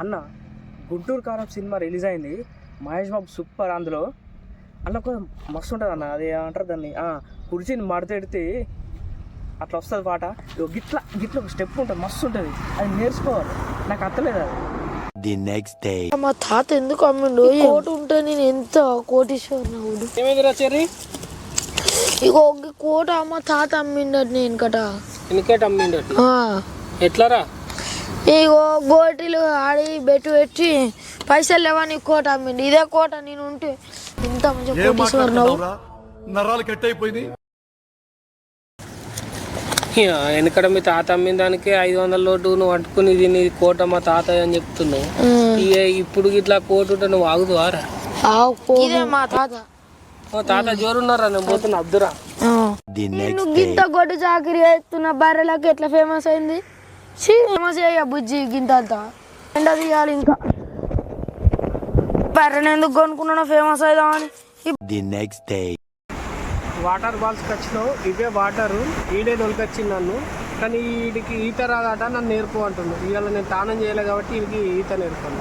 అన్న గుంటూరు కారం cinema release అయింది. మహేష్ బాబు సూపర్ అందులో. అందులో కొంచెం మస్తు ఉంటుంది అన్న. అది ఏమంటారు దాన్ని, కుర్చీని మడతెడితే అట్లా వస్తుంది పాట. గిట్లా గిట్లా ఒక స్టెప్ ఉంటుంది, మస్తు ఉంటుంది. అది నేర్చుకోవాలి. నాకు అత్తలేదు అది. ది నెక్స్ట్ డే మా తాత ఎందుకు అమ్మిండు? కోటి ఉంటే నేను ఎంత కోటీశ్వరుడు. ఏమైందిరా చెర్రీ? ఇగో కోట మా తాత అమ్మిండట నేను కట ఎన్నికట అమ్మిండు. ఎట్లారా? ఇగో గోటీలు ఆడి బెట్టు పెట్టి పైసలు లేవని కోట అమ్మిండు. ఇదే కోట నేను ఉంటే ఇంత మంచి కోటీశ్వరుడు. నరాలు కట్ అయిపోయింది. వెనకడ మీ తాత అమ్మిన దానికి 500 లోటు నువ్వు పట్టుకుని దీన్ని కోట మా తాత అని చెప్తున్నావు. ఇప్పుడు ఇట్లా కోటు ఉంటే నువ్వు ఆగుదువారా? ఇదే మా తాత. మా తాత జోరున్నారా? నేను పోతున్నా అబ్దురా. నేను గింత గొడ్డు చాకరీ చేస్తున్న బర్రెలకు ఎట్లా ఫేమస్ అయింది? ఫేమస్ అయ్యా బుజ్జి గింత అంతా ఎండ తీయాలి. ఇంకా బర్రెని ఎందుకు కొనుక్కున్నా ఫేమస్ అవుదామని. The next day water balls వచ్చినావు, ఇవే వాటరు. ఈడే దొరికొచ్చింది నన్ను. కానీ వీడికి ఈత రాదట, నన్ను నేర్పు అంటున్నాను. ఇవాళ నేను తానం చేయలే కాబట్టి వీడికి ఈత నేర్పాను.